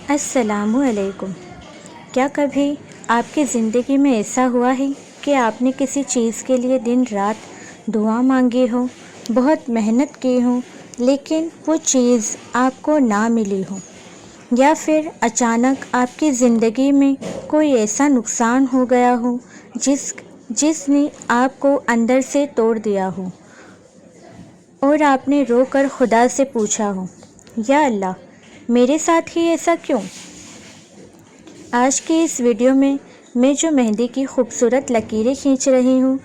السلام علیکم۔ کیا کبھی آپ کی زندگی میں ایسا ہوا ہے کہ آپ نے کسی چیز کے لیے دن رات دعا مانگی ہو، بہت محنت کی ہو، لیکن وہ چیز آپ کو نہ ملی ہو، یا پھر اچانک آپ کی زندگی میں کوئی ایسا نقصان ہو گیا ہو جس نے آپ کو اندر سے توڑ دیا ہو، اور آپ نے رو کر خدا سے پوچھا ہو، یا اللہ میرے ساتھ ہی ایسا کیوں؟ آج کی اس ویڈیو میں جو مہندی کی خوبصورت لکیریں کھینچ رہی ہوں،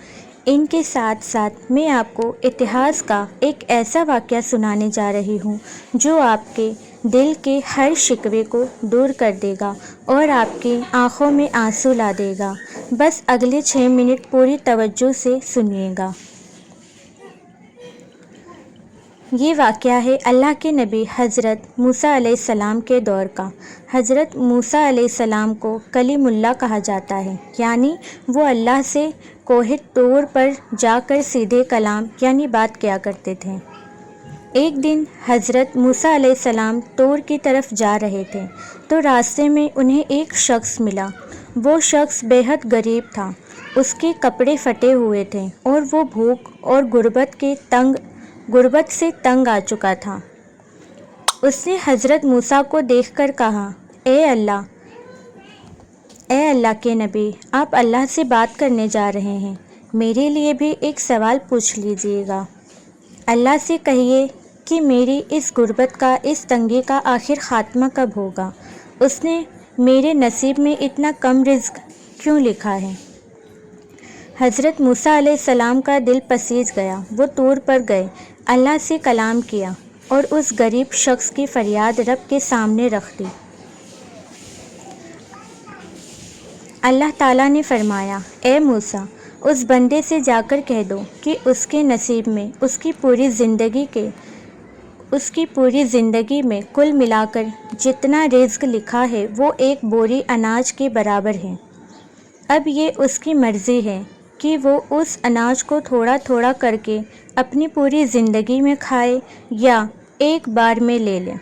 ان کے ساتھ ساتھ میں آپ کو اتہاس کا ایک ایسا واقعہ سنانے جا رہی ہوں جو آپ کے دل کے ہر شکوے کو دور کر دے گا اور آپ کی آنکھوں میں آنسو لا دے گا۔ بس اگلے 6 منٹ پوری توجہ سے سنیے گا۔ یہ واقعہ ہے اللہ کے نبی حضرت موسیٰ علیہ السلام کے دور کا۔ حضرت موسیٰ علیہ السلام کو کلیم اللہ کہا جاتا ہے، یعنی وہ اللہ سے کوہ طور پر جا کر سیدھے کلام یعنی بات کیا کرتے تھے۔ ایک دن حضرت موسیٰ علیہ السلام طور کی طرف جا رہے تھے تو راستے میں انہیں ایک شخص ملا۔ وہ شخص بے حد غریب تھا، اس کے کپڑے پھٹے ہوئے تھے اور وہ بھوک اور غربت سے تنگ آ چکا تھا۔ اس نے حضرت موسیٰ کو دیکھ کر کہا، اے اللہ کے نبی، آپ اللہ سے بات کرنے جا رہے ہیں، میرے لیے بھی ایک سوال پوچھ لیجیے گا۔ اللہ سے کہیے کہ میری اس غربت کا، اس تنگی کا آخر خاتمہ کب ہوگا؟ اس نے میرے نصیب میں اتنا کم رزق کیوں لکھا ہے؟ حضرت موسیٰ علیہ السلام کا دل پسیج گیا۔ وہ طور پر گئے، اللہ سے کلام کیا اور اس غریب شخص کی فریاد رب کے سامنے رکھ دی۔ اللہ تعالیٰ نے فرمایا، اے موسیٰ، اس بندے سے جا کر کہہ دو کہ اس کے نصیب میں اس کی پوری زندگی میں کل ملا کر جتنا رزق لکھا ہے وہ ایک بوری اناج کے برابر ہے۔ اب یہ اس کی مرضی ہے کہ وہ اس اناج کو تھوڑا تھوڑا کر کے اپنی پوری زندگی میں کھائے یا ایک بار میں لے لے۔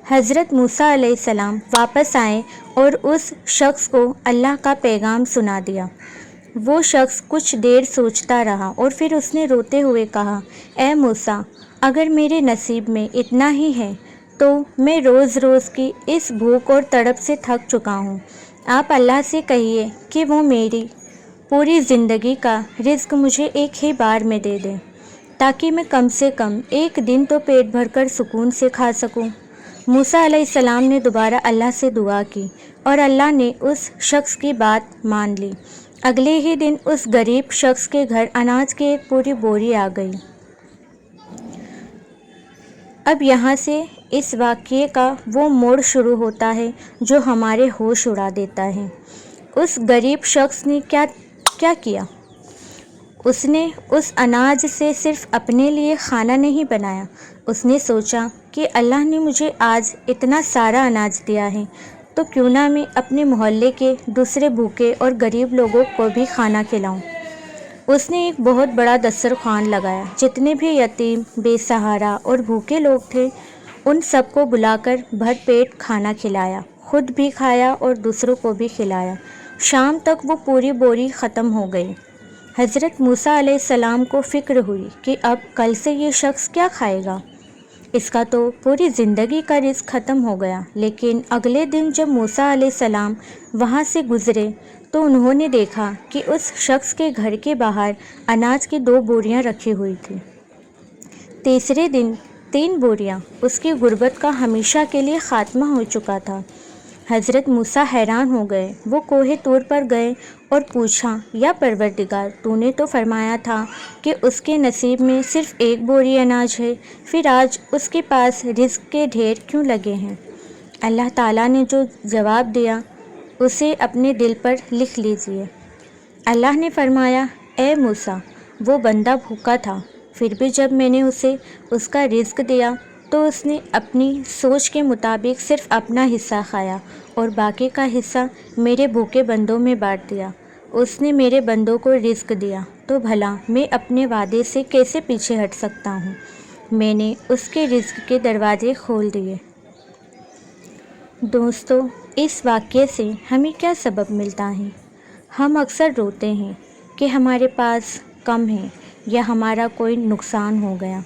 حضرت موسیٰ علیہ السلام واپس آئے اور اس شخص کو اللہ کا پیغام سنا دیا۔ وہ شخص کچھ دیر سوچتا رہا اور پھر اس نے روتے ہوئے کہا، اے موسیٰ، اگر میرے نصیب میں اتنا ہی ہے تو میں روز روز کی اس بھوک اور تڑپ سے تھک چکا ہوں۔ آپ اللہ سے کہیے کہ وہ میری پوری زندگی کا رزق مجھے ایک ہی بار میں دے دے، تاکہ میں کم سے کم ایک دن تو پیٹ بھر کر سکون سے کھا سکوں۔ موسیٰ علیہ السلام نے دوبارہ اللہ سے دعا کی اور اللہ نے اس شخص کی بات مان لی۔ اگلے ہی دن اس غریب شخص کے گھر اناج کی ایک پوری بوری آ گئی۔ اب یہاں سے اس واقعے کا وہ موڑ شروع ہوتا ہے جو ہمارے ہوش اڑا دیتا ہے۔ اس غریب شخص نے کیا کیا؟ اس نے اس اناج سے صرف اپنے لیے کھانا نہیں بنایا، اس نے سوچا کہ اللہ نے مجھے آج اتنا سارا اناج دیا ہے تو کیوں نہ میں اپنے محلے کے دوسرے بھوکے اور غریب لوگوں کو بھی کھانا کھلاؤں۔ اس نے ایک بہت بڑا دسترخوان لگایا، جتنے بھی یتیم، بے سہارا اور بھوکے لوگ تھے ان سب کو بلا کر بھر پیٹ کھانا کھلایا، خود بھی کھایا اور دوسروں کو بھی کھلایا۔ شام تک وہ پوری بوری ختم ہو گئی۔ حضرت موسیٰ علیہ السلام کو فکر ہوئی کہ اب کل سے یہ شخص کیا کھائے گا؟ اس کا تو پوری زندگی کا رزق ختم ہو گیا۔ لیکن اگلے دن جب موسیٰ علیہ السلام وہاں سے گزرے تو انہوں نے دیکھا کہ اس شخص کے گھر کے باہر اناج کی 2 بوریاں رکھی ہوئی تھیں۔ تیسرے دن 3 بوریاں۔ اس کی غربت کا ہمیشہ کے لیے خاتمہ ہو چکا تھا۔ حضرت موسیٰ حیران ہو گئے۔ وہ کوہ طور پر گئے اور پوچھا، یا پروردگار، تو نے تو فرمایا تھا کہ اس کے نصیب میں صرف 1 بوری اناج ہے، پھر آج اس کے پاس رزق کے ڈھیر کیوں لگے ہیں؟ اللہ تعالیٰ نے جو جواب دیا اسے اپنے دل پر لکھ لیجیے۔ اللہ نے فرمایا، اے موسیٰ، وہ بندہ بھوکا تھا، پھر بھی جب میں نے اسے اس کا رزق دیا تو اس نے اپنی سوچ کے مطابق صرف اپنا حصہ کھایا اور باقی کا حصہ میرے بھوکے بندوں میں بانٹ دیا۔ اس نے میرے بندوں کو رزق دیا تو بھلا میں اپنے وعدے سے کیسے پیچھے ہٹ سکتا ہوں؟ میں نے اس کے رزق کے دروازے کھول دیے۔ دوستو، اس واقعے سے ہمیں کیا سبق ملتا ہے؟ ہم اکثر روتے ہیں کہ ہمارے پاس کم ہے یا ہمارا کوئی نقصان ہو گیا،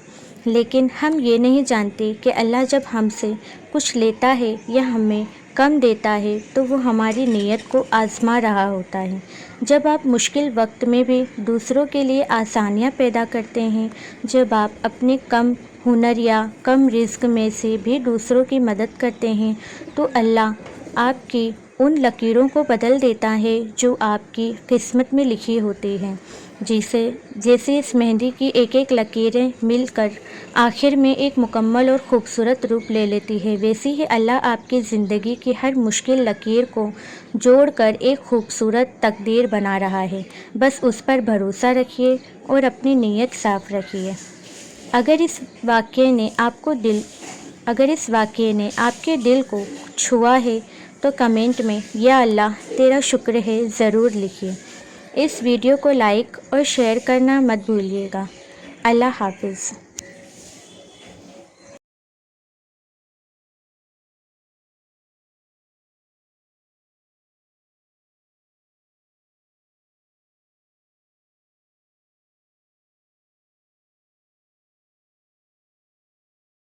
لیکن ہم یہ نہیں جانتے کہ اللہ جب ہم سے کچھ لیتا ہے یا ہمیں کم دیتا ہے تو وہ ہماری نیت کو آزما رہا ہوتا ہے۔ جب آپ مشکل وقت میں بھی دوسروں کے لیے آسانیاں پیدا کرتے ہیں، جب آپ اپنے کم ہنر یا کم رزق میں سے بھی دوسروں کی مدد کرتے ہیں، تو اللہ آپ کی ان لکیروں کو بدل دیتا ہے جو آپ کی قسمت میں لکھی ہوتی ہیں۔ جیسے اس مہندی کی ایک ایک لکیریں مل کر آخر میں ایک مکمل اور خوبصورت روپ لے لیتی ہے، ویسے ہی اللہ آپ کی زندگی کی ہر مشکل لکیر کو جوڑ کر ایک خوبصورت تقدیر بنا رہا ہے۔ بس اس پر بھروسہ رکھیے اور اپنی نیت صاف رکھیے۔ اگر اس واقعے نے آپ کے دل کو چھوا ہے تو کمنٹ میں یا اللہ تیرا شکر ہے ضرور لکھیے۔ اس ویڈیو کو لائک اور شیئر کرنا مت بھولیے گا۔ اللہ حافظ۔